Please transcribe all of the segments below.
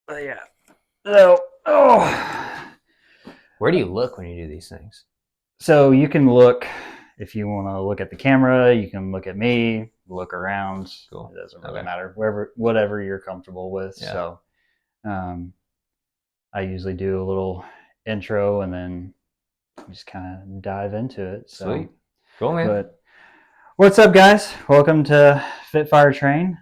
But yeah. So, Where do you look when you do these things? so you can look if you want to look at the camera. You can look at me, look around. Cool. It doesn't really Okay. matter. Whatever you're comfortable with. Yeah. So, um, I usually do a little intro and then just kind of dive into it. So, Sweet. Cool, man. but what's up, guys? Welcome to Fit Fire Train.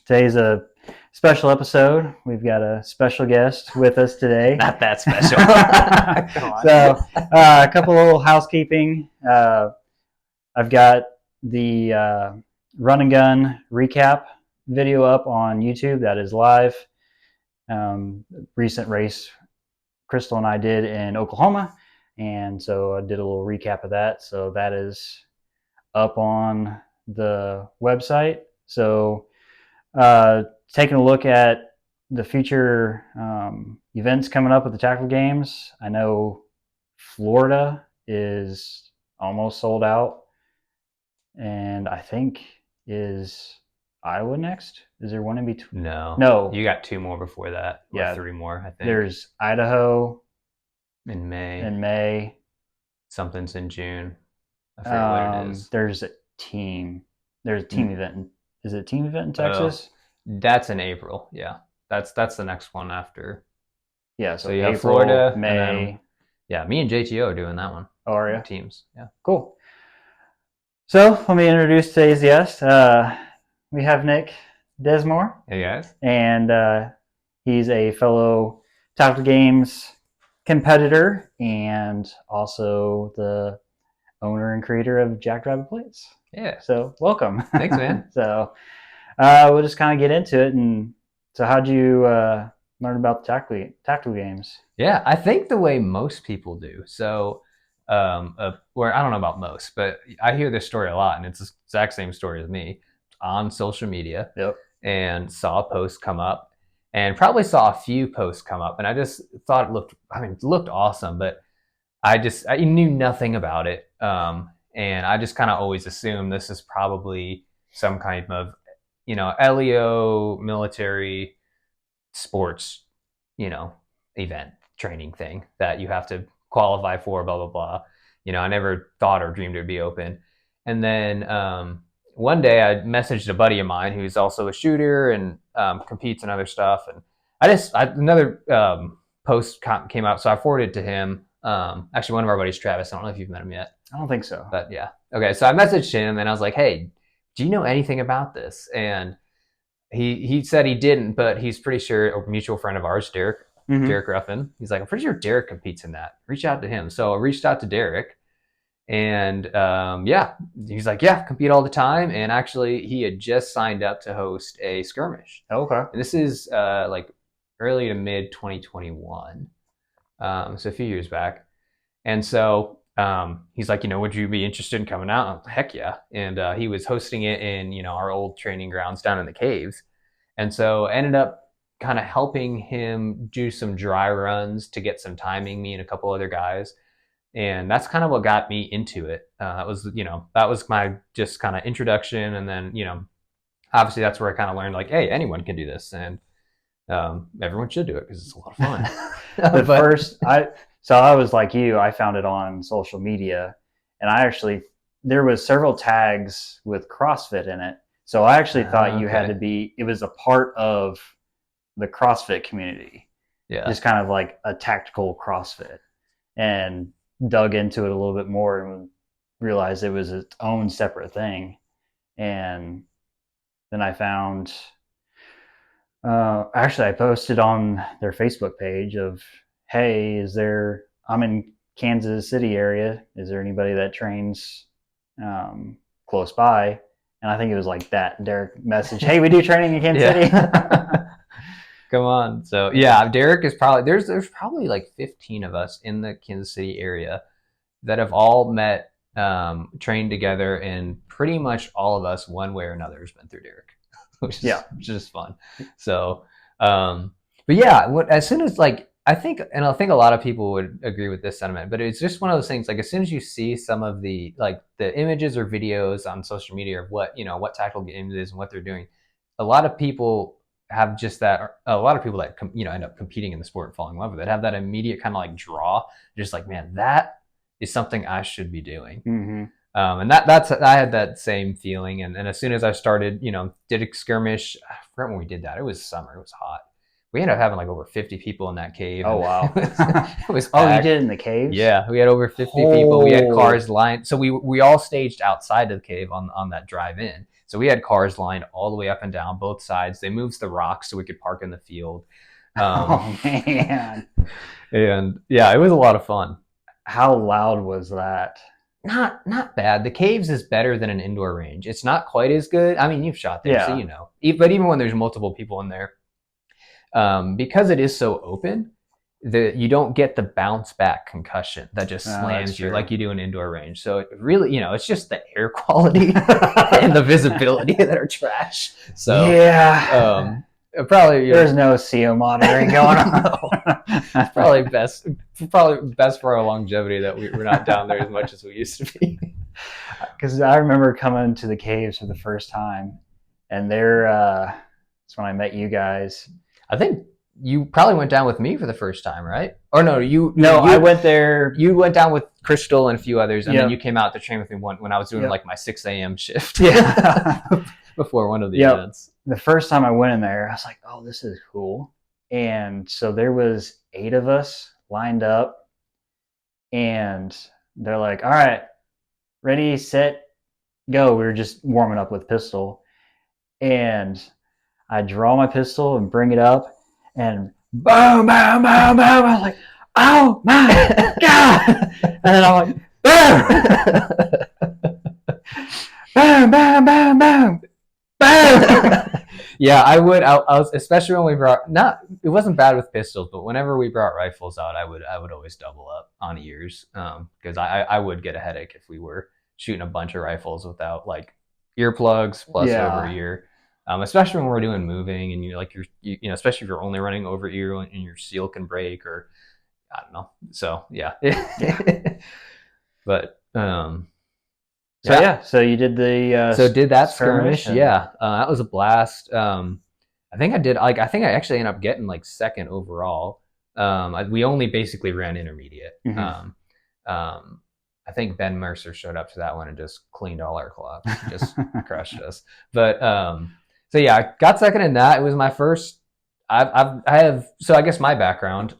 Today's a special episode. We've got a special guest with us today. Not that special. Come on. So, a couple little housekeeping. I've got the run and gun recap video up on YouTube that is live. Recent race Crystal and I did in Oklahoma, and so I did a little recap of that. So that is up on the website. So taking a look at the future events coming up with the tackle games. I know Florida is almost sold out, and I think is Iowa next. Is there one in between? No. You got 2 more before that. Yeah. Or 3 more, I think. There's Idaho in May. in May. Something's in June. I forget what it is. There's a team event. Is it a team event in Texas? That's in April. Yeah. That's the next one after. Yeah, So you April, have Florida, May. and then, me and JTO are doing that one. Oh, are you? Teams. Yeah. Cool. So let me introduce today's guest. We have Nic Dinsmore. Hey, guys. And he's a fellow Tactical Games competitor and also the owner and creator of Jackrabbit Plates. Yeah. So welcome. Thanks, man. So we'll just kind of get into it. And so how'd you learn about the tactical games? Yeah, I think the way most people do. So, where I don't know about most, but I hear this story a lot, and it's the exact same story as me on social media. Yep. And saw a post come up, and probably saw a few posts come up, and I just thought it looked awesome, but I knew nothing about it, and I just kind of always assumed this is probably some kind of LEO military sports, event training thing that you have to qualify for, blah blah blah. I never thought or dreamed it would be open. And then one day I messaged a buddy of mine who's also a shooter and competes in other stuff, and another post came out, so I forwarded it to him. Actually, one of our buddies, Travis. I don't know if you've met him yet. I don't think so. But yeah. Okay, so I messaged him and I was like, "Hey, do you know anything about this?" And he said he didn't, but he's pretty sure a mutual friend of ours, Derek, Mm-hmm. Derek Ruffin. He's like, "I'm pretty sure Derek competes in that. Reach out to him." So I reached out to Derek, and he's like, "Yeah, compete all the time." And actually, he had just signed up to host a skirmish. Okay. And this is like early to mid 2021, so a few years back. And so he's like, would you be interested in coming out? Like, heck yeah. And he was hosting it in our old training grounds down in the caves. And so ended up kind of helping him do some dry runs to get some timing, me and a couple other guys. And that's kind of what got me into it. That was my just kind of introduction. And then, obviously that's where I kind of learned like, hey, anyone can do this. And everyone should do it because it's a lot of fun. So I was like you, I found it on social media, and there was several tags with CrossFit in it. So I actually thought you had to it was a part of the CrossFit community. Yeah. Just kind of like a tactical CrossFit, and dug into it a little bit more and realized it was its own separate thing. And then I found, actually I posted on their Facebook page of, hey, I'm in Kansas City area. Is there anybody that trains close by? And I think it was like that Derek message, hey, we do training in Kansas City. Come on. So yeah, Derek is probably, there's probably like 15 of us in the Kansas City area that have all met, trained together, and pretty much all of us, one way or another, has been through Derek, which is fun. So, but yeah, as soon as like I think, and I think a lot of people would agree with this sentiment, but it's just one of those things. Like as soon as you see some of the like the images or videos on social media of what what tactical games is and what they're doing, a lot of people have just that. A lot of people that end up competing in the sport and falling in love with it have that immediate kind of like draw. Just like, man, that is something I should be doing. Mm-hmm. And that's I had that same feeling, and as soon as I started, did a skirmish. I forgot when we did that. It was summer. It was hot. We ended up having like over 50 people in that cave. Oh And wow! it was Oh, you packed. did it in the caves? Yeah, we had over 50 people. We had cars lined. So we all staged outside of the cave on that drive in. So we had cars lined all the way up and down both sides. They moved the rocks so we could park in the field. Oh man! And yeah, it was a lot of fun. How loud was that? Not bad. The caves is better than an indoor range. It's not quite as good. I mean, you've shot there, so Yeah. you know. But even when there's multiple people in there, because it is so open, you don't get the bounce back concussion that just slams you like you do in indoor range. So it really, it's just the air quality and the visibility that are trash. So yeah. Probably There's no CO monitoring going on. probably best for our longevity that we're not down there as much as we used to be. Because I remember coming to the caves for the first time, and that's when I met you guys. I think you probably went down with me for the first time, right? Or no, I went there. You went down with Crystal and a few others, and Yep. then you came out to train with me when I was doing Yep. like my 6 a.m. shift. Yeah. Before one of the Yep. events. The first time I went in there, I was like, "Oh, this is cool." And so there was 8 of us lined up, and they're like, "All right, ready, set, go." We were just warming up with pistol, and I draw my pistol and bring it up, and boom, boom, boom, boom. I was like, "Oh my god!" And then I'm like, "Boom, boom, boom, boom, boom, boom." Yeah, I was, especially when we brought, it wasn't bad with pistols, but whenever we brought rifles out, I would always double up on ears, because I would get a headache if we were shooting a bunch of rifles without like earplugs plus over ear. Especially when we're doing moving and you're like especially if you're only running over ear and your seal can break, or I don't know. So yeah. But so you did the did that skirmish. and... Yeah, that was a blast. I think I actually ended up getting like second overall. We only basically ran intermediate. Mm-hmm. I think Ben Mercer showed up to that one and just cleaned all our clocks, just crushed us. But so yeah, I got second in that. It was my first. I have, so I guess my background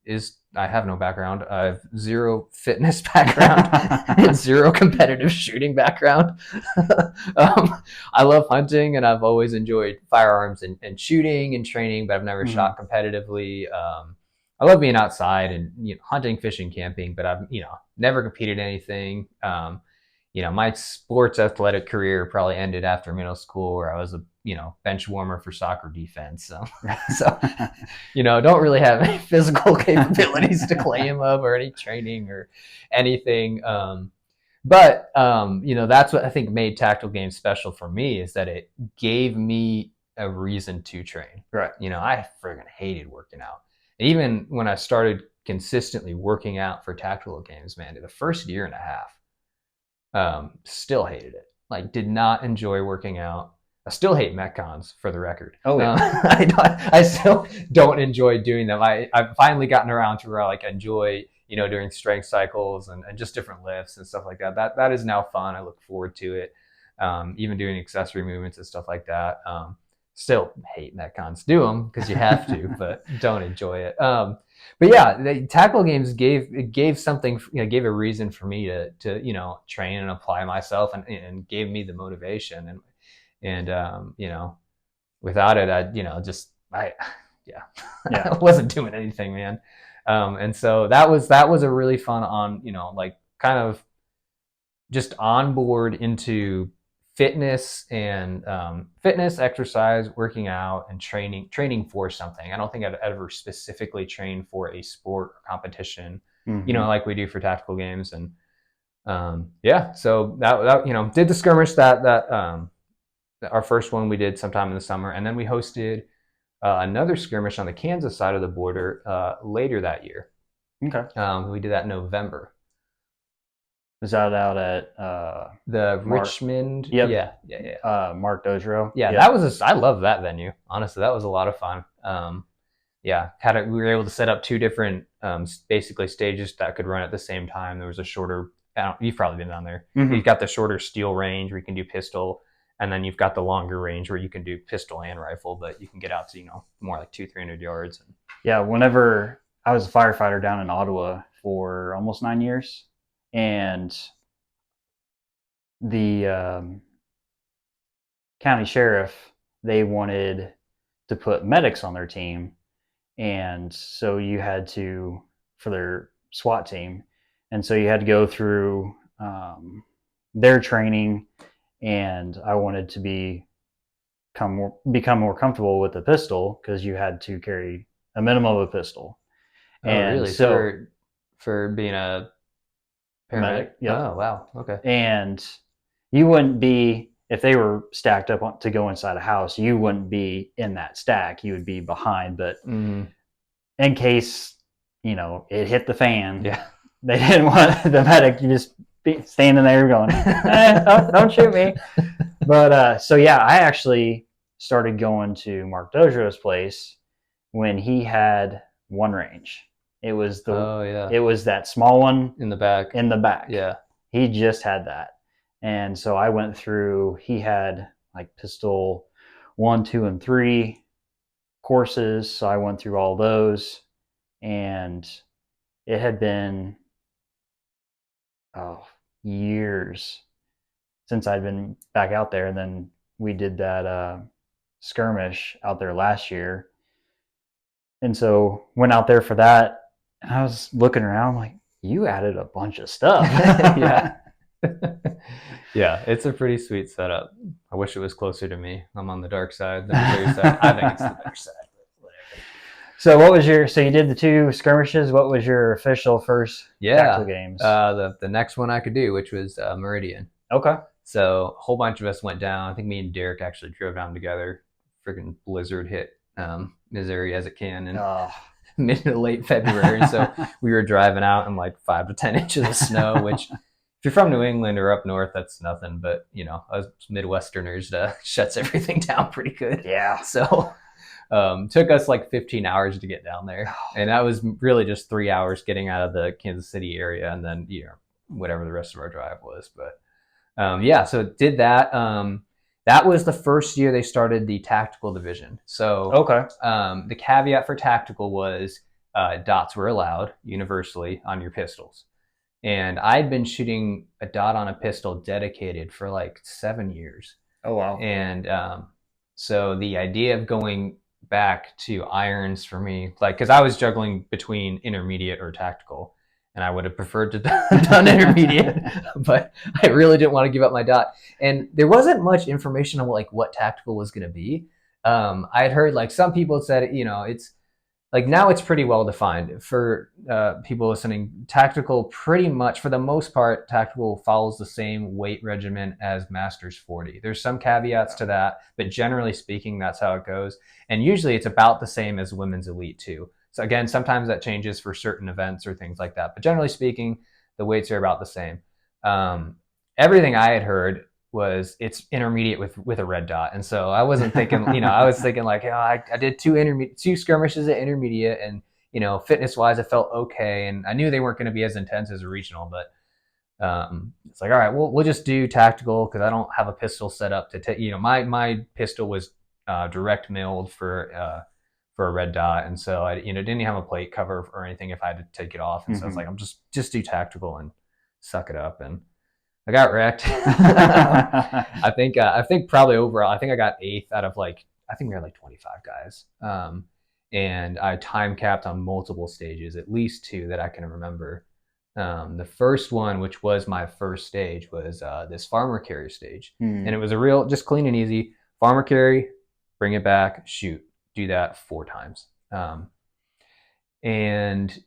is, I have no background. I have zero fitness background and zero competitive shooting background. I love hunting, and I've always enjoyed firearms and shooting and training, but I've never shot competitively. I love being outside and hunting, fishing, camping, but I've never competed in anything. My sports athletic career probably ended after middle school, where I was a bench warmer for soccer defense. So don't really have any physical capabilities to claim of, or any training or anything. But that's what I think made tactical games special for me, is that it gave me a reason to train. Right. I friggin' hated working out. Even when I started consistently working out for tactical games, man, the first year and a half, still hated it. Like, did not enjoy working out. I still hate Metcons, for the record. Oh yeah. I still don't enjoy doing them. I've finally gotten around to where I enjoy, doing strength cycles and just different lifts and stuff like that. That is now fun. I look forward to it. Even doing accessory movements and stuff like that. Still hate Metcons. Do them because you have to, but don't enjoy it. But yeah, the tactical games gave something, gave a reason for me to train and apply myself, and gave me the motivation. And without it, I wasn't doing anything, man. And so that was a really fun kind of just onboard into fitness and fitness, exercise, working out, and training for something. I don't think I'd ever specifically trained for a sport or competition, like we do for tactical games. And so that did the skirmish that our first one we did sometime in the summer, and then we hosted another skirmish on the Kansas side of the border later that year. Okay. We did that in November. Was that out at The Mark? Richmond, Yep. yeah. Mark Dozier. Yeah, Yep. that was I love that venue. Honestly, that was a lot of fun. Yeah, we were able to set up two different basically stages that could run at the same time. There was a shorter. You've probably been down there. Mm-hmm. You've got the shorter steel range where you can do pistol, and then you've got the longer range where you can do pistol and rifle, but you can get out to more like 200-300 yards. Yeah. Whenever I was a firefighter down in Ottawa for almost 9 years, and the county sheriff, they wanted to put medics on their team, and so you had to, for their SWAT team, and so you had to go through their training, and I wanted to become more comfortable with the pistol because you had to carry a minimum of a pistol. Oh, And really? so For being a paramedic? medic, yep. Oh, wow. Okay. And you wouldn't be, if they were stacked up to go inside a house, you wouldn't be in that stack. You would be behind. But in case, it hit the fan, yeah, they didn't want the medic to just be standing there going, don't shoot me. But so, yeah, I actually started going to Mark Dozier's place when he had one range. It was it was that small one in the back. Yeah. He just had that. And so I went through, he had like pistol 1, 2, and 3 courses. So I went through all those, and it had been years since I'd been back out there. And then we did that skirmish out there last year. And so went out there for that. And I was looking around like, you added a bunch of stuff. Yeah. Yeah, it's a pretty sweet setup. I wish it was closer to me. I'm on the dark side, the clear side. I think it's the better side. So what was so you did the 2 skirmishes. What was your official first tactical games? The next one I could do, which was Meridian. Okay. So a whole bunch of us went down. I think me and Derek actually drove down together. Freaking blizzard hit Missouri as it can in mid to late February. So we were driving out in like 5 to 10 inches of snow, which if you're from New England or up north, that's nothing. But, us Midwesterners shuts everything down pretty good. Yeah. So took us like 15 hours to get down there. And that was really just 3 hours getting out of the Kansas City area and then, whatever the rest of our drive was. But so did that. That was the first year they started the tactical division. So okay. The caveat for tactical was dots were allowed universally on your pistols. And I'd been shooting a dot on a pistol dedicated for like 7 years. Oh, wow. And so the idea of going back to irons for me, like, because I was juggling between intermediate or tactical, and I would have preferred to done intermediate, but I really didn't want to give up my dot. And there wasn't much information on what tactical was going to be. I had heard like some people said, it's like now it's pretty well defined for people listening. Tactical, pretty much for the most part, tactical follows the same weight regimen as Masters 40. There's some caveats to that, but generally speaking, that's how it goes. And usually it's about the same as Women's Elite too. So again, sometimes that changes for certain events or things like that. But generally speaking, the weights are about the same. Everything I had heard was it's intermediate with a red dot. And so I wasn't thinking, I was thinking like, I did 2 skirmishes at intermediate, and, fitness wise, it felt okay. And I knew they weren't going to be as intense as a regional, but it's like, all right, we'll just do tactical because I don't have a pistol set up to take, my pistol was direct milled for a red dot. And so I, didn't have a plate cover or anything if I had to take it off. And so I was like, I'm just do tactical and suck it up. And I got wrecked. I think probably overall, I think I got 8th out of I think we had like 25 guys. And I time capped on multiple stages, at least 2 that I can remember. The first one, which was my first stage, was this farmer carry stage. And it was a real, just clean and easy farmer carry, bring it back, shoot, do that 4 times. And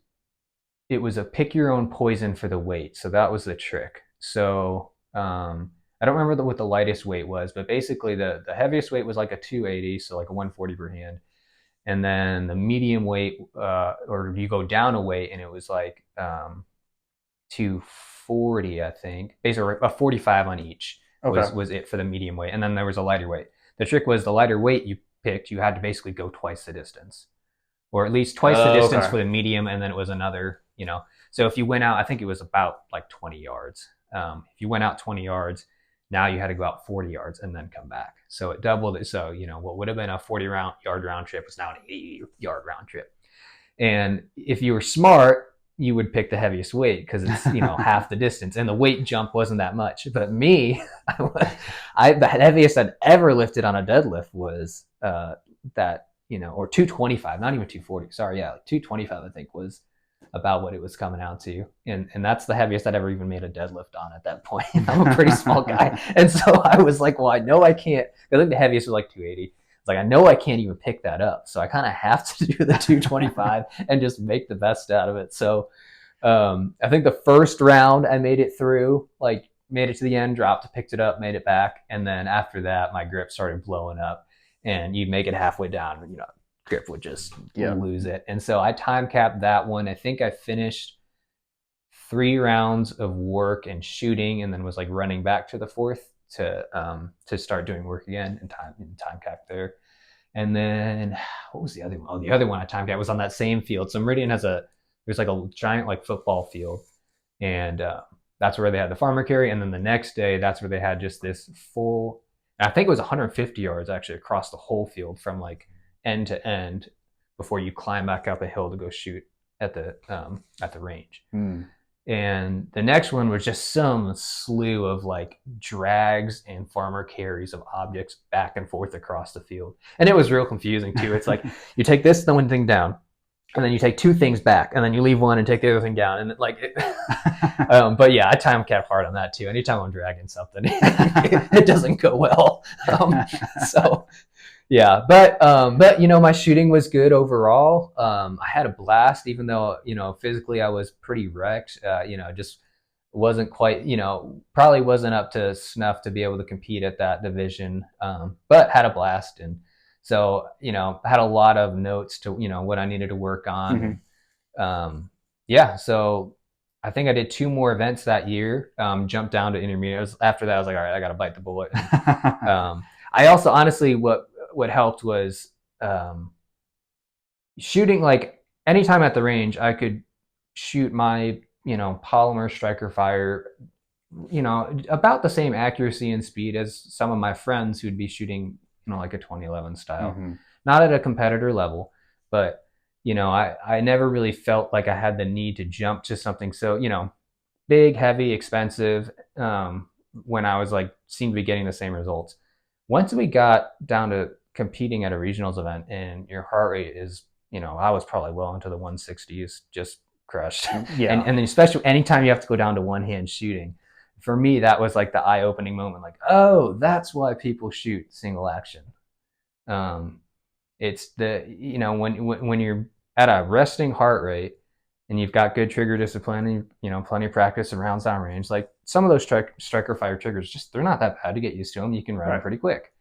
it was a pick your own poison for the weight. So that was the trick. So I don't remember what the lightest weight was, but basically the heaviest weight was like a 280, so like a 140 per hand. and then the medium weight, or you go down a weight, and it was like 240, I think. Basically, a 45 on each Okay. was it for the medium weight, and then there was a lighter weight. The trick was the lighter weight you picked, you had to basically go twice the distance, or at least twice the distance Okay. for the medium, and then it was another, So if you went out, I think it was about like 20 yards. If you went out 20 yards, now you had to go out 40 yards and then come back. So it doubled it. So, what would have been a 40-yard round trip was now an 80-yard round trip. And if you were smart, you would pick the heaviest weight because it's, half the distance, and the weight jump wasn't that much. But me, the heaviest I'd ever lifted on a deadlift was that, or 225, not even 240. Sorry, yeah, like 225, I think, was about what it was coming out to. And that's the heaviest I'd ever even made a deadlift on at that point. I'm a pretty small guy. And so I was like, well, I know I can't. I think the heaviest was like 280. It's like, I know I can't even pick that up. So I kind of have to do the 225 and just make the best out of it. So I think the first round I made it through, like made it to the end, dropped, picked it up, made it back. And then after that, my grip started blowing up, and you'd make it halfway down, grip would just lose it. And so I time capped that one. I think I finished 3 rounds of work and shooting, and then was like running back to the fourth to start doing work again, and time cap there. And then what was the other one? Oh, the other one I time capped was on that same field. So Meridian there's like a giant like football field, and that's where they had the farmer carry. And then the next day, that's where they had just this full. I think it was 150 yards actually across the whole field from like end to end before you climb back up a hill to go shoot at the range. And the next one was just some slew of like drags and farmer carries of objects back and forth across the field. And it was real confusing too. It's like you take this one thing down, and then you take 2 things back, and then you leave one and take the other thing down. And but yeah, I time cap hard on that too. Anytime I'm dragging something, it doesn't go well. So yeah, but my shooting was good overall. I had a blast, even though physically I was pretty wrecked. Just wasn't quite, probably wasn't up to snuff to be able to compete at that division. But had a blast, and so had a lot of notes to what I needed to work on. Mm-hmm. Yeah, so I think I did 2 more events that year. Jumped down to intermediate. After that, I was like, all right, I got to bite the bullet. I also, honestly, what helped was shooting. Like anytime at the range, I could shoot my polymer striker fire about the same accuracy and speed as some of my friends who'd be shooting like a 2011 style. Mm-hmm. Not at a competitor level, but I never really felt like I had the need to jump to something so big, heavy, expensive when I was like seemed to be getting the same results. Once we got down to competing at a regionals event, and your heart rate is I was probably well into the 160s, just crushed. Yeah. And then especially anytime you have to go down to one hand shooting, for me that was like the eye-opening moment, like, oh, that's why people shoot single action. It's the when you're at a resting heart rate and you've got good trigger discipline and plenty of practice and rounds down range, like some of those striker fire triggers, just they're not that bad to get used to them. You can run them pretty quick.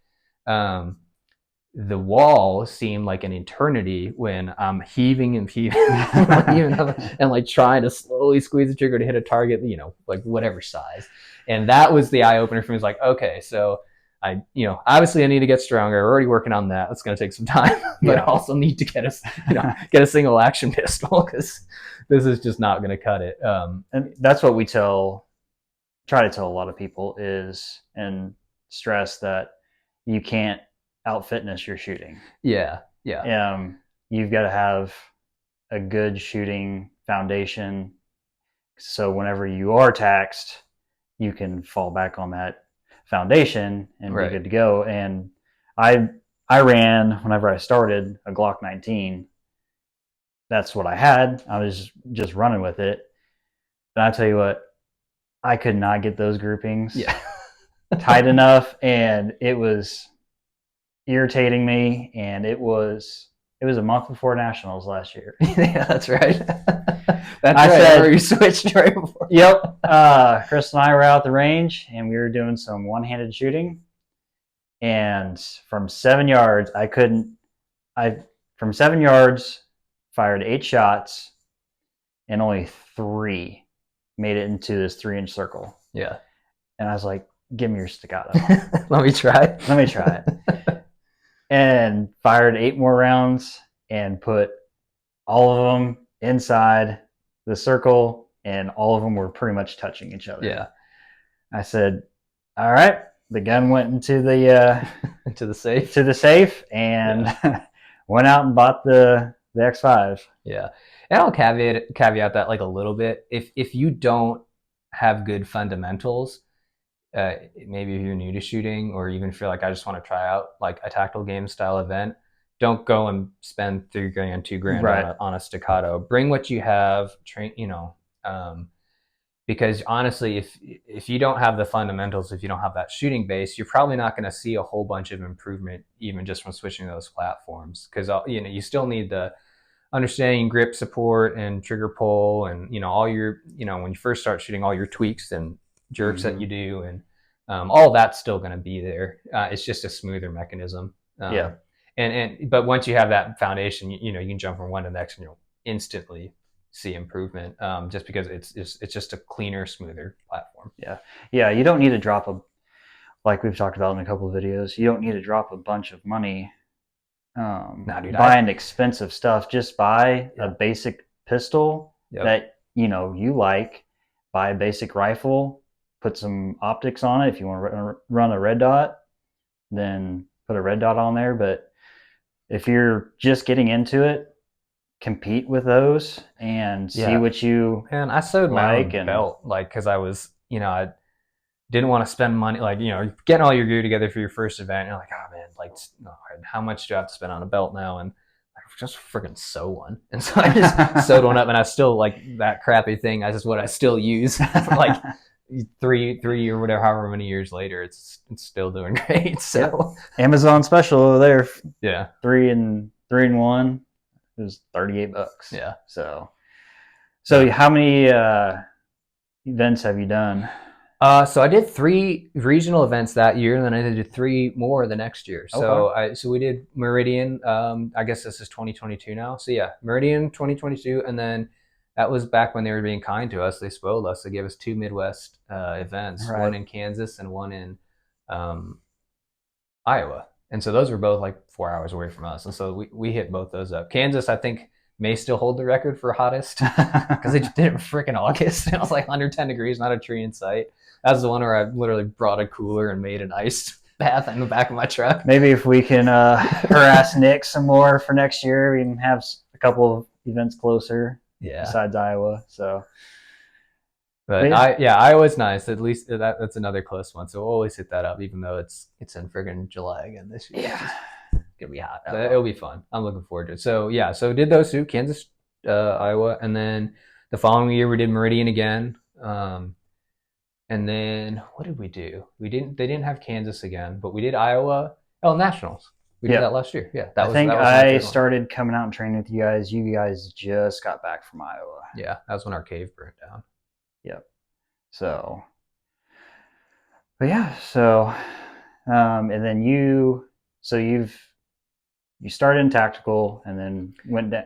The wall seemed like an eternity when I'm heaving and heaving and like trying to slowly squeeze the trigger to hit a target, like whatever size. And that was the eye opener for me. It's like, okay, so I obviously I need to get stronger. We're already working on that. It's going to take some time, but I also need to get a single action pistol, because this is just not going to cut it. And that's what we try to tell a lot of people is, and stress that you can't out fitness your shooting. Yeah. You've got to have a good shooting foundation, so whenever you are taxed, you can fall back on that foundation and be good to go. And I ran, whenever I started, a Glock 19. That's what I had. I was just running with it. And I tell you what, I could not get those groupings tight enough, and it was irritating me. And it was a month before nationals last year. Yeah, that's right. I said you switched right before. Yep. Chris and I were out at the range, and we were doing some one-handed shooting. And from 7 yards, I from 7 yards, fired 8 shots, and only 3 made it into this 3-inch circle. Yeah. And I was like, give me your staccato. Let me try. Let me try it. And fired 8 more rounds and put all of them inside the circle, and all of them were pretty much touching each other. Yeah. I said, all right. The gun went into the into the safe. To the safe, and went out and bought the X5. Yeah. And I'll caveat that like a little bit. If you don't have good fundamentals, maybe if you're new to shooting, or even feel like I just want to try out like a tactical game style event, don't go and spend $3,000, $2,000 right. on a staccato. Bring what you have, train, because honestly, if you don't have the fundamentals, if you don't have that shooting base, you're probably not going to see a whole bunch of improvement even just from switching those platforms. Because you still need the understanding grip support and trigger pull, and all your when you first start shooting, all your tweaks and jerks that you do, and all that's still going to be there. It's just a smoother mechanism. But once you have that foundation, you can jump from one to the next and you'll instantly see improvement, just because it's just a cleaner, smoother platform. Yeah. You don't need to drop like we've talked about in a couple of videos. You don't need to drop a bunch of money buying expensive stuff. Just buy a basic pistol that you like. Buy a basic rifle. Put some optics on it. If you want to run a red dot, then put a red dot on there. But if you're just getting into it, compete with those and see what you I sewed my own belt, like, because I was I didn't want to spend money, like getting all your gear together for your first event, and you're like, oh man, like how much do I have to spend on a belt now? And I just freaking sew one. And so I just sewed one up, and I still like that crappy thing. That's just what I still use for like three or whatever, however many years later, it's still doing great. So Amazon special over there, 3-in-1. It was $38. Yeah. So how many events have you done? So I did 3 regional events that year, and then I did 3 more the next year. So so we did Meridian. I guess this is 2022 now. So yeah, Meridian 2022, and then that was back when they were being kind to us. They spoiled us. They gave us 2 Midwest events, one in Kansas and one in Iowa. And so those were both like 4 hours away from us. And so we hit both those up. Kansas, I think, may still hold the record for hottest because they did it in freaking August. It was like 110 degrees, not a tree in sight. That was the one where I literally brought a cooler and made an ice bath in the back of my truck. Maybe if we can harass Nick some more for next year, we can have a couple of events closer. Besides Iowa. So. But Iowa's nice. At least that's another close one. So we'll always hit that up, even though it's in friggin' July again this year. Yeah, it's gonna be hot. But it'll be fun. I'm looking forward to it. So so did those 2, Kansas, Iowa, and then the following year we did Meridian again. And then what did we do? They didn't have Kansas again, but we did Iowa. Nationals. We did that last year. Yeah, I think I started coming out and training with you guys. You guys just got back from Iowa. Yeah, that was when our cave burnt down. Yep. So, but so, and then you started in tactical and then went down.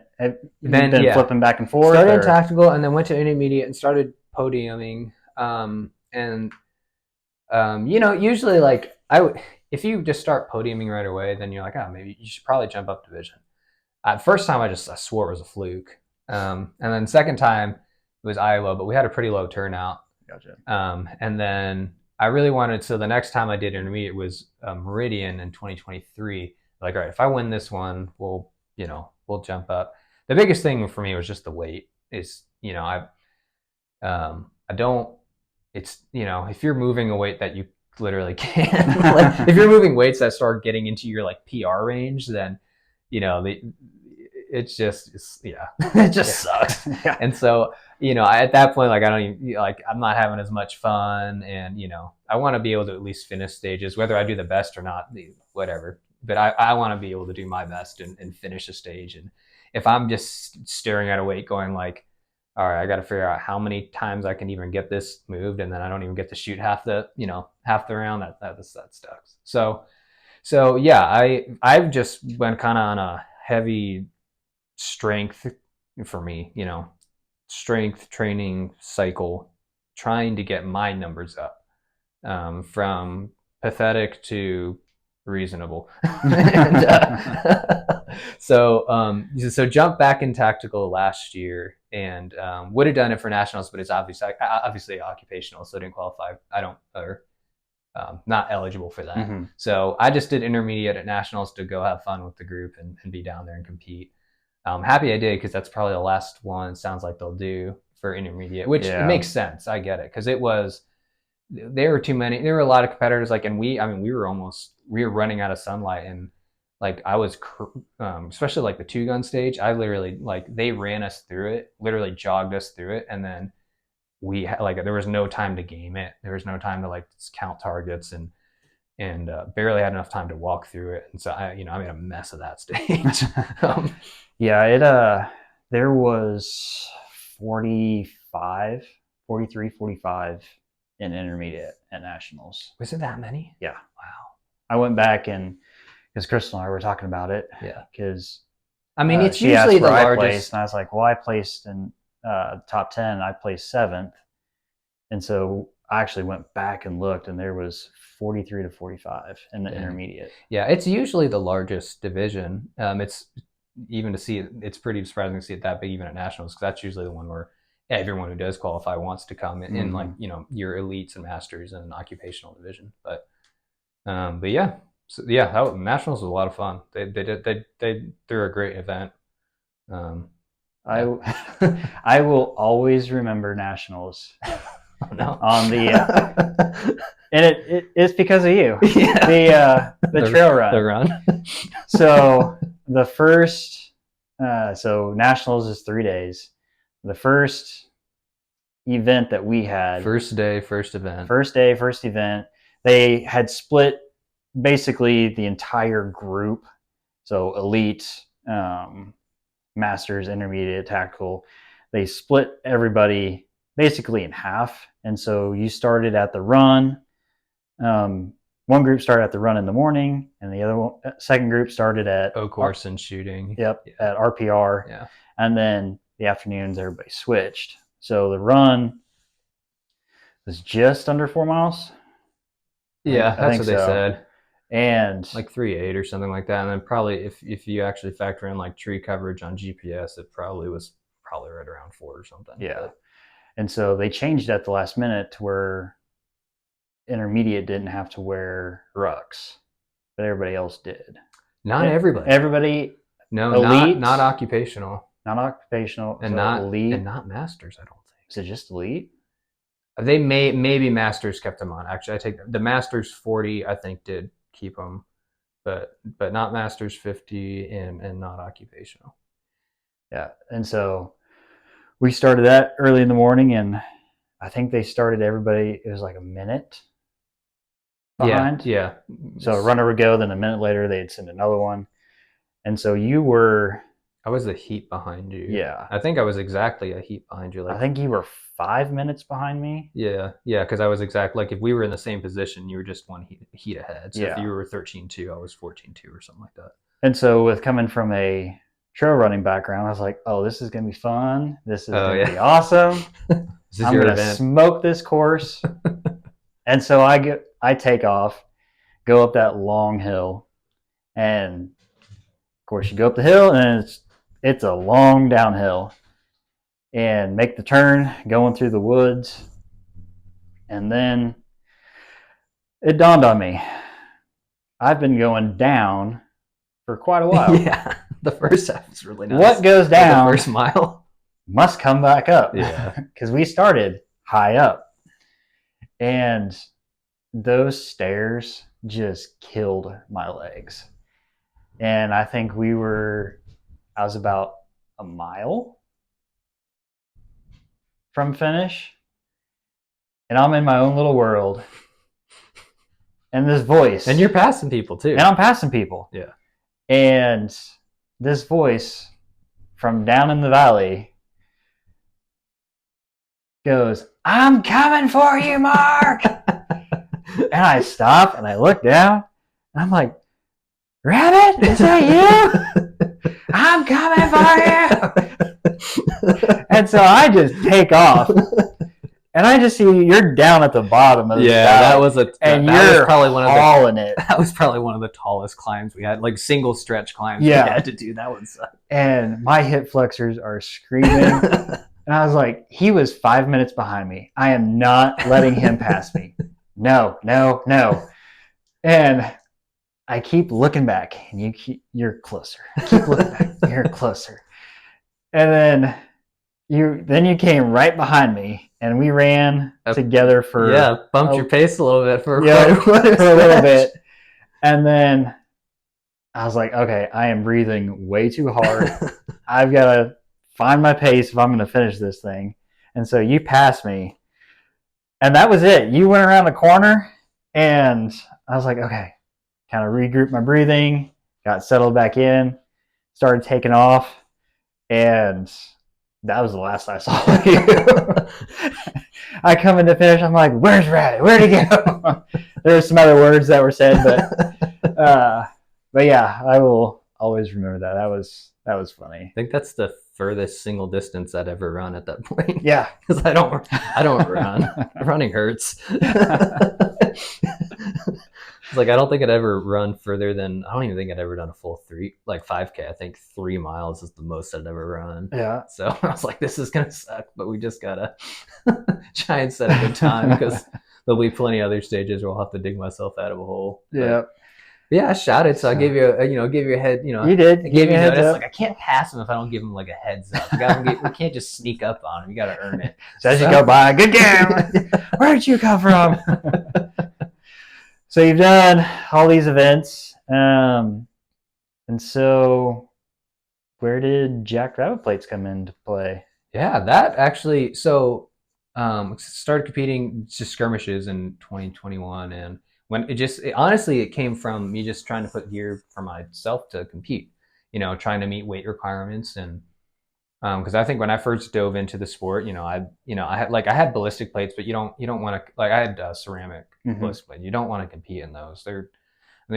Been flipping back and forth. Started in tactical and then went to intermediate and started podiuming. Usually like if you just start podiuming right away, then you're like, oh, maybe you should probably jump up division. First time I swore it was a fluke. And then second time it was Iowa, but we had a pretty low turnout. Gotcha. And then I really wanted, so the next time I did intermediate was Meridian in 2023. Like, all right, if I win this one, we'll jump up. The biggest thing for me was just the weight. Is if you're moving a weight that you literally can, like if you're moving weights that start getting into your like PR range, then it just sucks. Yeah. And so at that point, like I don't even I'm not having as much fun, and I want to be able to at least finish stages, whether I do the best or not, whatever. But I want to be able to do my best and finish a stage. And if I'm just staring at a weight going like, all right, I got to figure out how many times I can even get this moved, and then I don't even get to shoot half the round, that sucks. So yeah, I've just been kind of on a heavy strength for me, strength training cycle, trying to get my numbers up, from pathetic to reasonable. And, so jumped back in tactical last year, and would have done it for nationals, but it's obviously occupational, so I didn't qualify. Not eligible for that. Mm-hmm. So I just did intermediate at nationals to go have fun with the group and be down there and compete. I'm happy I did, because that's probably the last one, sounds like they'll do for intermediate, which it makes sense. I get it, because there were too many. There were a lot of competitors, and we were running out of sunlight, and I was, especially the 2-gun stage. I literally, they ran us through it, literally jogged us through it, and then we there was no time to game it. There was no time to count targets, and barely had enough time to walk through it. And so I made a mess of that stage. There was 43, 45 in intermediate at nationals. Was it that many? Yeah. Wow. I went back, and because Crystal and I were talking about it. Yeah. Because it's usually the largest. Placed, and I was like, well, I placed in top 10. I placed 7th, and so I actually went back and looked, and there was 43 to 45 in the intermediate. Yeah, it's usually the largest division. It's even to see it, it's pretty surprising to see it that big even at nationals, because that's usually the one where everyone who does qualify wants to come in, your elites and masters and an occupational division. But yeah, so yeah, nationals was a lot of fun. They threw a great event. I will always remember nationals. Oh, no. On the and it's because of you. Yeah. The trail run. The run. So the first so nationals is 3 days. The first event that we had, first day, first event. They had split basically the entire group. So elite, masters, intermediate, tactical. They split everybody basically in half. And so you started at the run. One group started at the run in the morning, and the second group started at oak horse and shooting. Yep, yeah. At RPR. Yeah. And then the afternoons, everybody switched. So the run was just under 4 miles. Yeah, that's what they said. And 3.8 or something like that. And then probably if you actually factor in tree coverage on GPS, it probably was right around 4 or something. Yeah. But, and so they changed at the last minute to where intermediate didn't have to wear rucks, but everybody else did. Not everybody. Everybody. No, elite, not occupational. Not occupational. And so not elite. And not masters, I don't think. Is it just elite? They maybe masters kept them on. Actually, I take the masters 40. I think did keep them, but not masters 50 and not occupational. Yeah, and so we started that early in the morning, and I think they started everybody. It was a minute behind. Yeah. So a runner would go, then a minute later they'd send another one, and so you were. I was a heat behind you. Yeah, I think I was exactly a heat behind you. I think you were 5 minutes behind me. Yeah, because I was exactly if we were in the same position, you were just one heat ahead. So if you were 13.2, I was 14.2 or something like that. And so with coming from a trail running background, I was like, oh, this is going to be fun. This is going to be awesome. I'm going to smoke this course. And so I take off, go up that long hill. And of course you go up the hill, and it's a long downhill, and make the turn going through the woods. And then it dawned on me, I've been going down for quite a while. Yeah, the first half is really nice. What goes down the first mile must come back up. Yeah, because we started high up, and those stairs just killed my legs. And I think I was about a mile from finish, and I'm in my own little world, and this voice, and you're passing people too, and I'm passing people. Yeah. And this voice from down in the valley goes, "I'm coming for you, Mark." And I stop and I look down, and I'm like, "Rabbit, is that you?" I'm coming for you. And so I just take off. And I just see you're down at the bottom of the that valley, was and that you're was probably one of hauling it. That was probably one of the tallest climbs we had, like single stretch climbs we Yeah. had to do. That was And my hip flexors are screaming. And I was like, he was 5 minutes behind me. I am not letting him pass me. No, no, no. And I keep looking back, and you're closer. I keep looking back, you're closer. And then you came right behind me, and we ran together for bumped your pace a little bit for for a little bit. And then I was like, okay, I am breathing way too hard. I've got to find my pace if I'm going to finish this thing. And so you passed me, and that was it. You went around the corner, and I was like, okay, kind of regrouped my breathing, got settled back in, started taking off, and that was the last I saw of you. I come in to finish, I'm like, where's Rabbit? Where'd he go? There were some other words that were said, but yeah, I will always remember that. That was funny. I think that's the furthest single distance I'd ever run at that point. Yeah, because I don't run. Running hurts. It's like I don't think I'd ever run further than I don't even think I'd ever done a full 5K. I think 3 miles is the most I'd ever run. Yeah. So I was like, this is gonna suck, but we just gotta try and set a good time because there'll be plenty of other stages where I'll have to dig myself out of a hole. Yeah. Yeah, I shouted, so I gave you a head, You did. I gave you a heads up. Like I can't pass him if I don't give him like a heads up. We can't just sneak up on him. You got to earn it. So as you go by, good game. Where did you come from? So you've done all these events, and so where did Jack Rabbit Plates come into play? Yeah, that actually. So started competing just skirmishes in 2021, and when honestly it came from me just trying to put gear for myself to compete, trying to meet weight requirements. And because I think when I first dove into the sport, I had ballistic plates, but you don't want to, like, I had ceramic ballistic plates. You don't want to compete in those. They're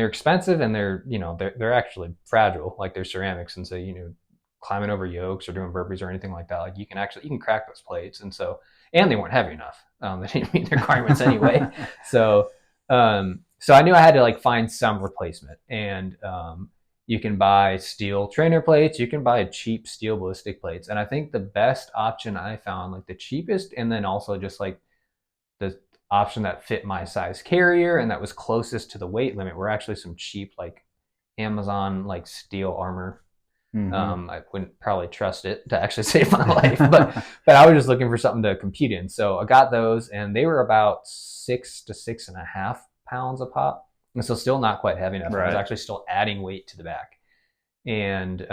expensive, and they're actually fragile, like they're ceramics. And so climbing over yokes or doing burpees or anything like that, like you can crack those plates. And so, and they weren't heavy enough. They didn't meet the requirements anyway. So I knew I had to like find some replacement. And you can buy steel trainer plates, you can buy cheap steel ballistic plates. And I think the best option I found, like the cheapest, and then also just like the option that fit my size carrier and that was closest to the weight limit, were actually some cheap like Amazon like steel armor. I wouldn't probably trust it to actually save my life, but I was just looking for something to compete in. So I got those, and they were about 6 to 6.5 pounds a pop, and so still not quite heavy enough. Right. I was actually still adding weight to the back, and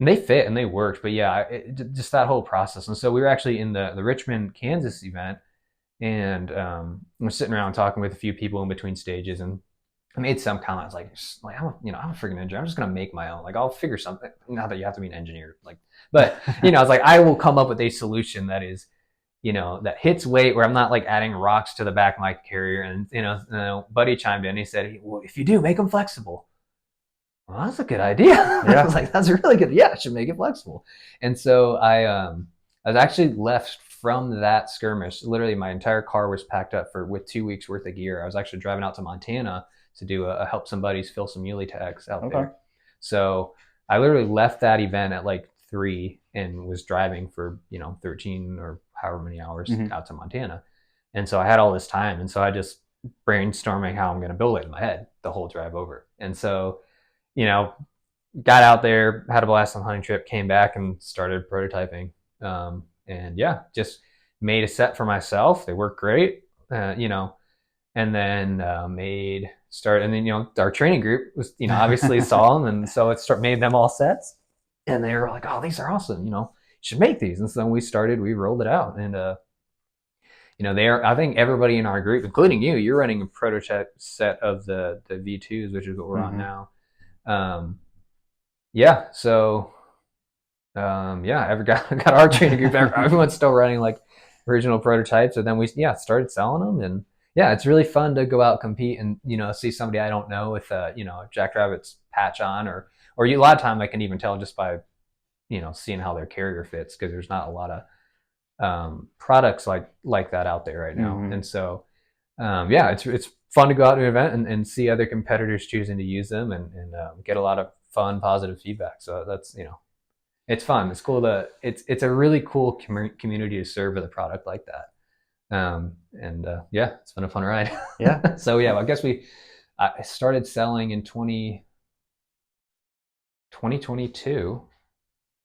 they fit and they worked. But yeah, just that whole process. And so we were actually in the Richmond, Kansas event, and we're sitting around talking with a few people in between stages, and I made some comments like I'm a freaking engineer. I'm just gonna make my own. Like I'll figure something. Not that you have to be an engineer, like, but I was like, I will come up with a solution that is, that hits weight, where I'm not like adding rocks to the back of my carrier. And Buddy chimed in. He said, well, if you do, make them flexible. Well, that's a good idea. Yeah. I was like, that's really good. Yeah, I should make it flexible. And so I was actually left from that skirmish. Literally, my entire car was packed up with 2 weeks worth of gear. I was actually driving out to Montana to do a help some buddies fill some muley tags out there. So I literally left that event at like 3 and was driving for 13 or however many hours out to Montana. And so I had all this time, and so I just brainstorming how I'm going to build it in my head the whole drive over. And so got out there, had a blast on the hunting trip, came back and started prototyping, and yeah, just made a set for myself. They worked great, and then and then our training group was obviously saw them, and so made them all sets, and they were like, oh, these are awesome, you should make these. And so we rolled it out, and I think everybody in our group, including you're running a prototype set of the V2s, which is what we're on now. So got our training group, everyone's still running like original prototypes, and then we started selling them. And yeah, it's really fun to go out compete and see somebody I don't know with a Jackrabbit's patch on, or a lot of time I can even tell just by seeing how their carrier fits, because there's not a lot of products like that out there right now. Mm-hmm. And so yeah, it's fun to go out to an event and see other competitors choosing to use them, and get a lot of fun positive feedback. So that's it's fun. It's cool to it's a really cool community to serve with a product like that. And yeah, it's been a fun ride. Yeah. So yeah, I guess I started selling in 2022.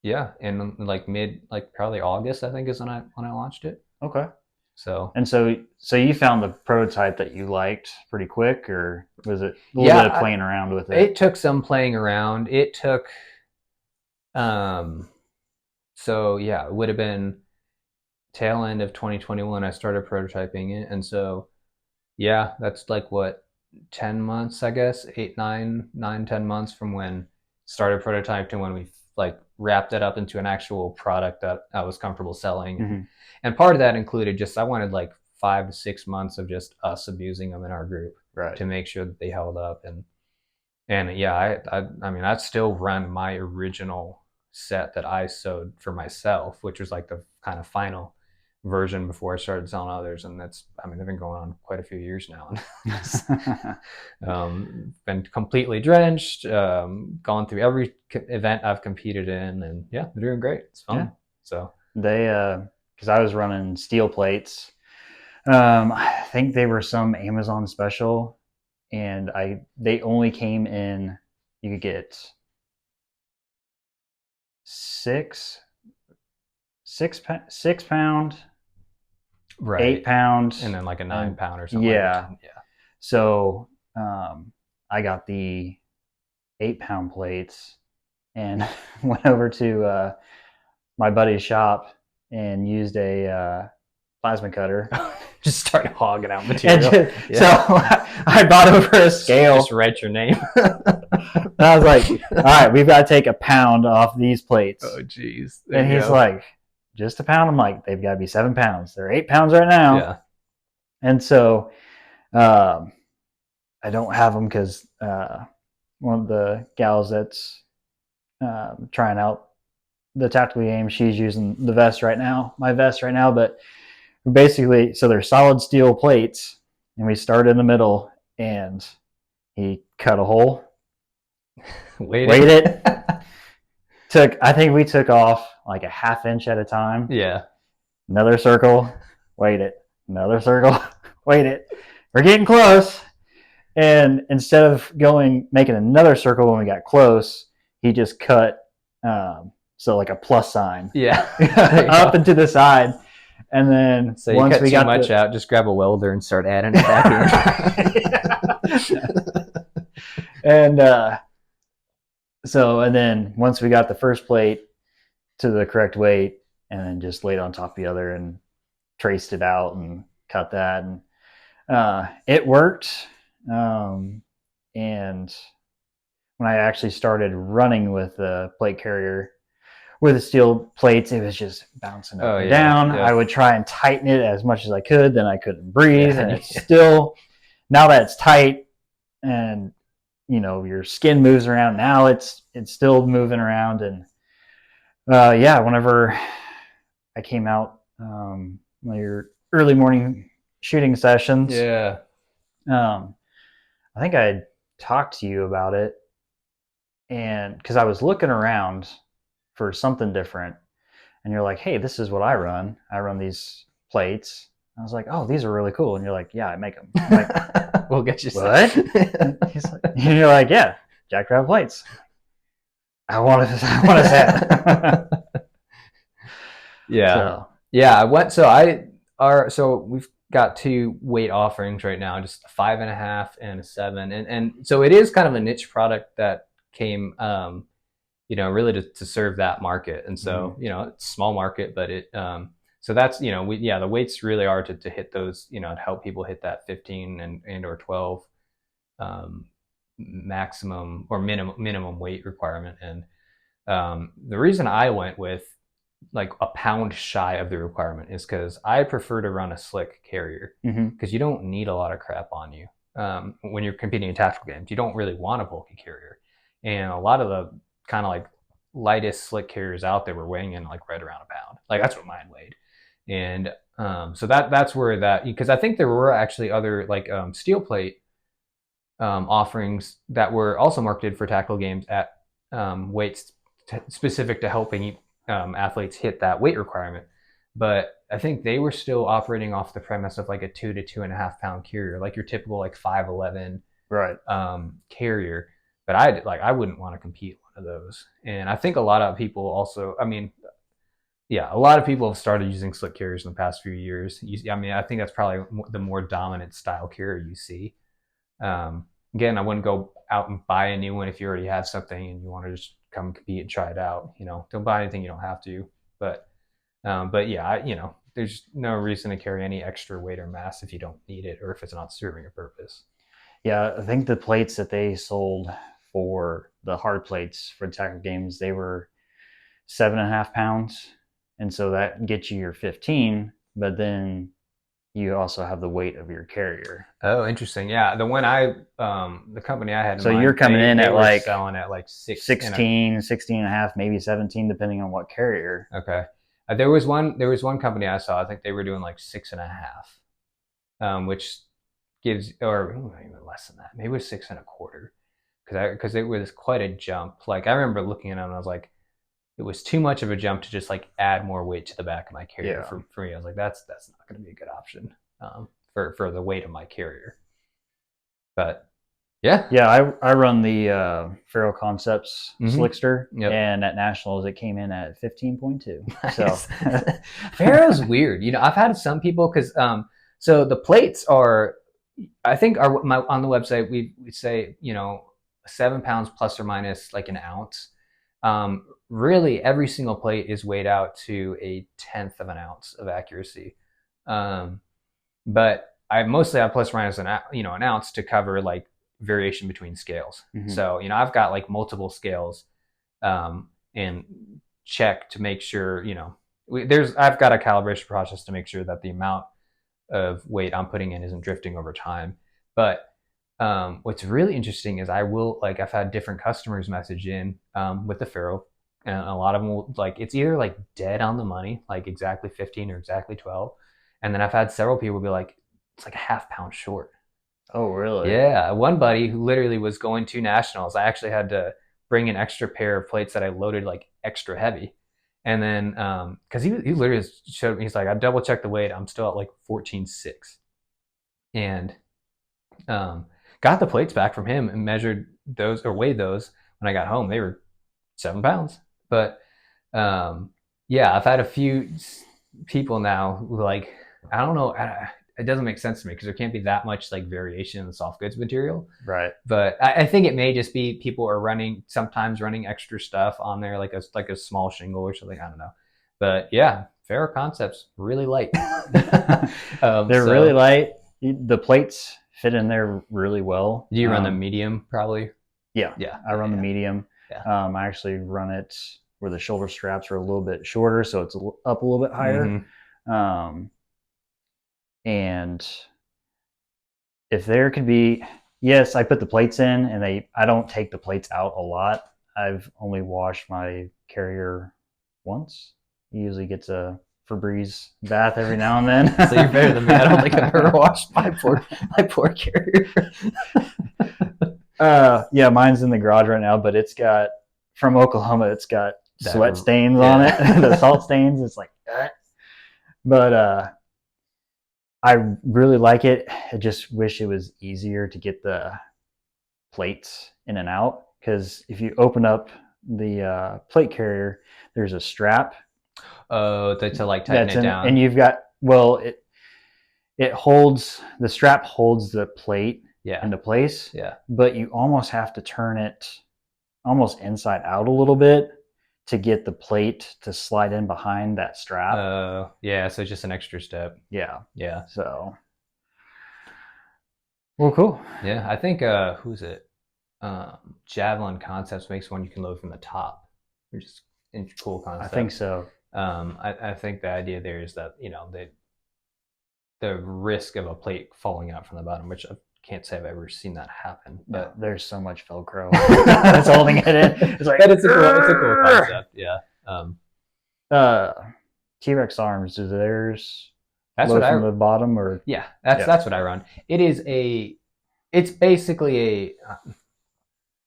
Yeah, in like like probably August, I think, is when I launched it. Okay. So And so you found the prototype that you liked pretty quick, or was it a little bit of yeah, playing around with it? it took some playing around. It took um so yeah, it would have been tail end of 2021 I started prototyping it. And so yeah, that's like what, 10 months, I guess, 8, 9, 9, 10 months from when started prototype to when we like wrapped it up into an actual product that I was comfortable selling. Mm-hmm. And part of that included just, I wanted like 5 to 6 months of just us abusing them in our group Right. to make sure that they held up. And yeah, I mean, I still run my original set that I sewed for myself, which was like the kind of final version before I started selling others. And that's, I mean, they've been going on quite a few years now. Been completely drenched, gone through every event I've competed in, and yeah, they're doing great. It's Yeah. fun. So They because I was running steel plates. I think they were some Amazon special, and they only came in. You could get six 6 pound, eight right, and pound, then like a nine and pound or something like yeah. that. Yeah. So I got the 8 pound plates and went over to my buddy's shop and used a plasma cutter. Just start hogging out And material. so I bought over a scale. Just write your name. And I was like, all right, we've got to take a pound off these plates. Oh, geez. And he's like, just a pound? I'm like, they've got to be 7 pounds. They're 8 pounds right now. yeah. And so I don't have them because one of the gals that's trying out the tactical game, she's using the vest right now, my vest right now. But basically, so they're solid steel plates, and we start in the middle, and he cut a hole, weighed it, I think we took off like a half inch at a time. Yeah. Another circle, weighed it, another circle, weighed it. We're getting close. And instead of making another circle when we got close, he just cut, so like a plus sign, Yeah. up and to the side. And then So you cut too much out, just grab a welder and start adding it back in. And and then once we got the first plate to the correct weight, and then just laid on top of the other and traced it out and cut that, and it worked. And when I actually started running with the plate carrier with the steel plates, it was just bouncing up and down. Yeah. I would try and tighten it as much as I could, then I couldn't breathe. And it's still, now that it's tight and your skin moves around, now it's still moving around. And yeah, whenever I came out, your early morning shooting sessions, yeah, I think I had talked to you about it, and because I was looking around for something different, and you're like, hey, this is what I run these plates. I was like, oh, these are really cool. And you're like, yeah, I make them. I'm like, we'll get you what? And you're like, yeah, Jackrabbit plates. I want a set. Yeah. So we've got 2 weight offerings right now, just a 5.5 and a 7. And so it is kind of a niche product that came, really to serve that market. And so, it's a small market, but it, so that's, the weights really are to hit those, to help people hit that 15 and or 12 maximum or minimum weight requirement. And the reason I went with like a pound shy of the requirement is because I prefer to run a slick carrier Mm-hmm. because you don't need a lot of crap on you when you're competing in tactical games. You don't really want a bulky carrier, and a lot of the kind of like lightest slick carriers out there were weighing in like right around a pound. Like that's what mine weighed, and so that's where that because I think there were actually other like steel plate offerings that were also marketed for tactical games at weights specific to helping athletes hit that weight requirement. But I think they were still operating off the premise of like a 2 to 2.5 pound carrier, like your typical like 5'11" Right. carrier. But I wouldn't want to compete one of those. And I think a lot of people also, I mean, yeah, a lot of people have started using slick carriers in the past few years. I mean, I think that's probably the more dominant style carrier you see. Again, I wouldn't go out and buy a new one if you already have something and you want to just come compete and try it out. You know, don't buy anything you don't have to. But yeah, there's no reason to carry any extra weight or mass if you don't need it or if it's not serving a purpose. Yeah, I think the plates that they sold for the hard plates for tactical games, they were 7.5 pounds, and so that gets you your 15. But then you also have the weight of your carrier. Oh, interesting. Yeah, the company I had in So you're mind, coming in they at were like selling at like 16, 16 and a half, maybe 17, depending on what carrier. Okay. There was one company I saw. I think they were doing like 6.5, which gives or even less than that. Maybe it was 6.25 because it was quite a jump. Like I remember looking at it and I was like, it was too much of a jump to just like add more weight to the back of my carrier Yeah. for me. I was like, that's not going to be a good option for the weight of my carrier. But yeah, Yeah, I run the Faro Concepts mm-hmm. Slickster, Yep. and at Nationals it came in at 15.2. So, Nice. Pharaoh's weird. I've had some people because so the plates are, I think on the website we say 7 pounds plus or minus like an ounce. Really, every single plate is weighed out to a tenth of an ounce of accuracy. Um, but I mostly have plus or minus an ounce to cover like variation between scales. mm-hmm. So I've got like multiple scales and check to make sure I've got a calibration process to make sure that the amount of weight I'm putting in isn't drifting over time. But what's really interesting is I've had different customers message in with the Faro, and a lot of them will like it's either like dead on the money, like exactly 15 or exactly 12, and then I've had several people be like it's like a half pound short. Oh, really? Yeah, one buddy who literally was going to nationals, I actually had to bring an extra pair of plates that I loaded like extra heavy. And then, because he literally showed me, he's like, I double checked the weight. I'm still at like 14.6. And got the plates back from him and measured those or weighed those when I got home. They were 7 pounds. But yeah, I've had a few people now who like, I don't know, it doesn't make sense to me because there can't be that much like variation in the soft goods material. Right. But I think it may just be people are sometimes running extra stuff on there, like a small shingle or something. I don't know. But yeah, Faro Concepts really light. They're really light. The plates fit in there really well. Do you run the medium probably? Yeah. Yeah. I run the medium. Yeah. I actually run it where the shoulder straps are a little bit shorter, so it's up a little bit higher. Mm-hmm. And if there could be, yes, I put the plates in, and I don't take the plates out a lot. I've only washed my carrier once. He usually gets a Febreze bath every now and then. So you're better than me. I don't think I've ever washed my poor carrier. Yeah, mine's in the garage right now, but it's got from Oklahoma. It's got sweat stains on it, the salt stains. It's like, but I really like it. I just wish it was easier to get the plates in and out, because if you open up the plate carrier, there's a strap. Oh, to like tighten it down. And you've got, it holds, the strap holds the plate into place. Yeah. But you almost have to turn it almost inside out a little bit to get the plate to slide in behind that strap. Yeah, so just an extra step. Yeah. Yeah. So, well, cool. Yeah, I think who's it? Javelin Concepts makes one you can load from the top, which is a cool concept. I think so. I think the idea there is that the risk of a plate falling out from the bottom, which I can't say I've ever seen that happen, but no, there's so much Velcro that's holding it in. It's like, but it's a cool concept. Yeah. uh, T-Rex arms. Do theirs That's low what from the bottom, or yeah, that's what I run. It's basically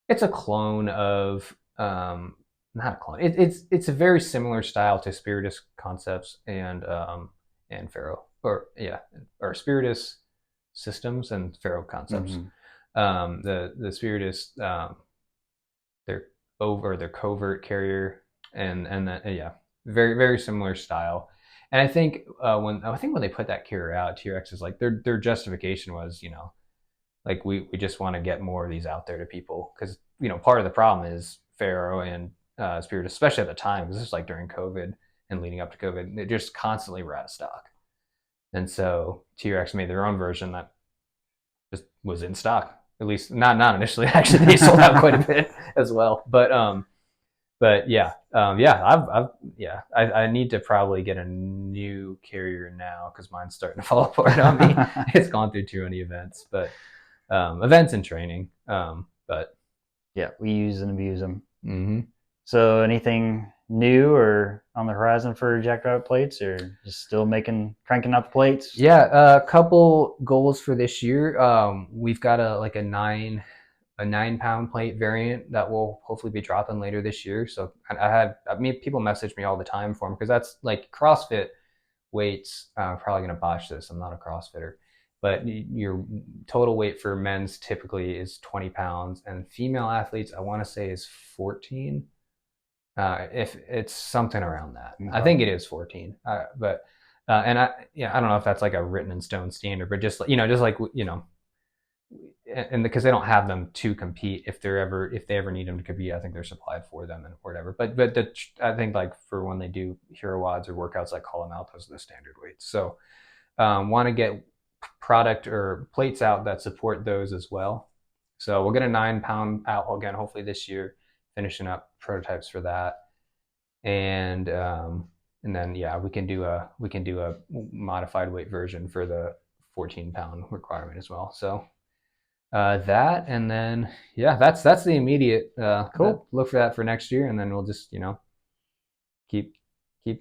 it's a clone of, not a clone. It's a very similar style to Spiritus concepts and Pharaoh, or Spiritus systems and Pharaoh concepts. The Spiritus, their their covert carrier, and yeah, very very similar style. And I think when they put that carrier out, T-Rex is like their justification was, like we just want to get more of these out there to people, because part of the problem is Pharaoh and Spirit, especially at the time, because this is like during COVID and leading up to COVID, they just constantly were out of stock. And so T-Rex made their own version that just was in stock. At least not initially. Actually, they sold out quite a bit as well. But yeah, I need to probably get a new carrier now, because mine's starting to fall apart on me. It's gone through too many events, but events and training. But yeah, we use and abuse them. Mm-hmm. So anything new or on the horizon for Jackrabbit plates, or just still cranking out the plates? Yeah, a couple goals for this year. We've got a 9-pound plate variant that will hopefully be dropping later this year. So people message me all the time for them, because that's like CrossFit weights. I'm probably going to botch this. I'm not a CrossFitter, but your total weight for men's typically is 20 pounds, and female athletes, I want to say, is 14. If it's something around that, okay. I think it is 14. And I don't know if that's like a written in stone standard, but just and because they don't have them to compete, if they ever need them to compete, I think they're supplied for them and whatever. But I think, like, for when they do hero wads or workouts, I call them out, those are the standard weights. So want to get product or plates out that support those as well. So we'll get a 9-pound out again, hopefully this year, finishing up prototypes for that. And then we can do a modified weight version for the 14-pound requirement as well. So that, and then that's the immediate. Cool. Look for that for next year, and then we'll just keep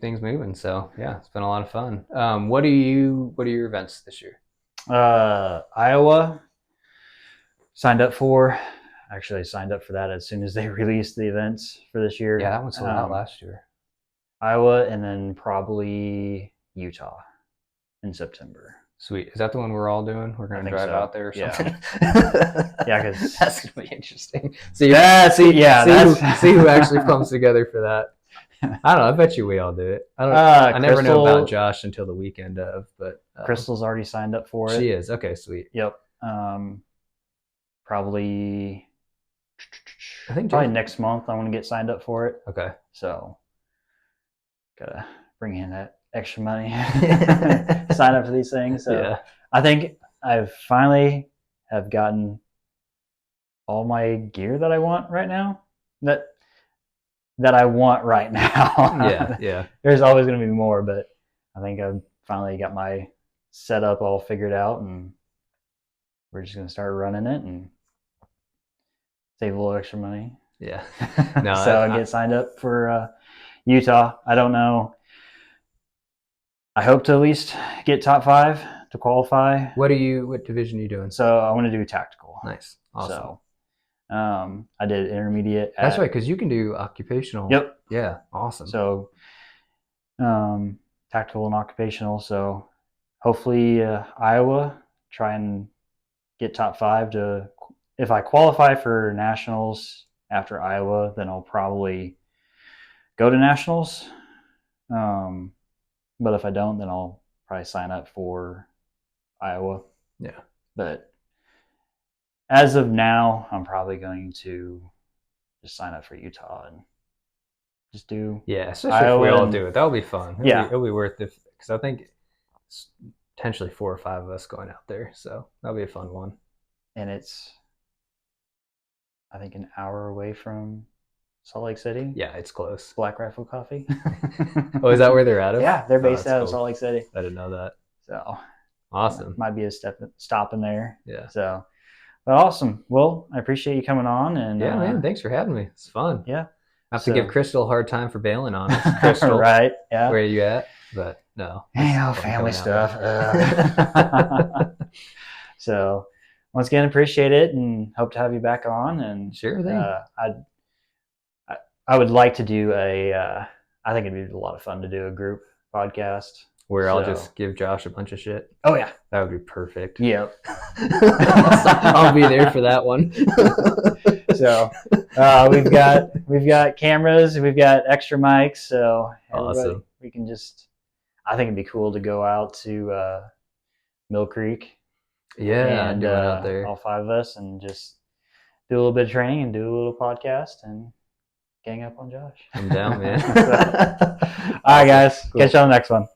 things moving. So yeah, it's been a lot of fun. What are your events this year? Iowa signed up for. Actually, I signed up for that as soon as they released the events for this year. Yeah, that one sold out last year. Iowa, and then probably Utah in September. Sweet. Is that the one we're all doing? We're going to drive out there or something? Yeah, because that's going to be interesting. See who actually comes together for that. I don't know. I bet you we all do it. I never know about Josh until the weekend of, but Crystal's already signed up for it. She is. Okay, sweet. Yep. Probably I think next month I want to get signed up for it. Okay. So gotta bring in that extra money, sign up for these things. So yeah. I think I've finally have gotten all my gear that I want right now. That I want right now. Yeah. There's always going to be more, but I think I've finally got my setup all figured out, and we're just going to start running it and save a little extra money. Yeah. No, so I get signed up for Utah. I don't know. I hope to at least get top 5 to qualify. What division are you doing? So I want to do tactical. Nice. Awesome. So I did intermediate. That's right, because you can do occupational. Yep. Yeah. Awesome. So tactical and occupational. So hopefully Iowa, try and get top 5 to. If I qualify for nationals after Iowa, then I'll probably go to nationals. But if I don't, then I'll probably sign up for Iowa. Yeah. But as of now, I'm probably going to just sign up for Utah and just do. Yeah, especially Iowa, if we all do it. That'll be fun. It'll be worth it, because I think it's potentially 4 or 5 of us going out there. So that'll be a fun one. And it's, I think, an hour away from Salt Lake City. Yeah, it's close. Black Rifle Coffee. Oh, is that where they're out of? Yeah, they're based out of cool. Salt Lake City. I didn't know that. So Awesome. might be a stop in there. Yeah. So, but awesome. Well, I appreciate you coming on. And yeah, man, thanks for having me. It's fun. Yeah. I have to give Crystal a hard time for bailing on us. Crystal, right? Yeah. Where are you at? But no. Family stuff. So, once again, appreciate it and hope to have you back on. And sure thing. I would like to do I think it'd be a lot of fun to do a group podcast. Where I'll just give Josh a bunch of shit. Oh, yeah. That would be perfect. Yep. I'll be there for that one. So we've got cameras, we've got extra mics, so awesome. We can just, I think it'd be cool to go out to Mill Creek. Yeah, and out there. All 5 of us, and just do a little bit of training and do a little podcast and gang up on Josh. I'm down, man. All right, guys. Cool. Catch you on the next one.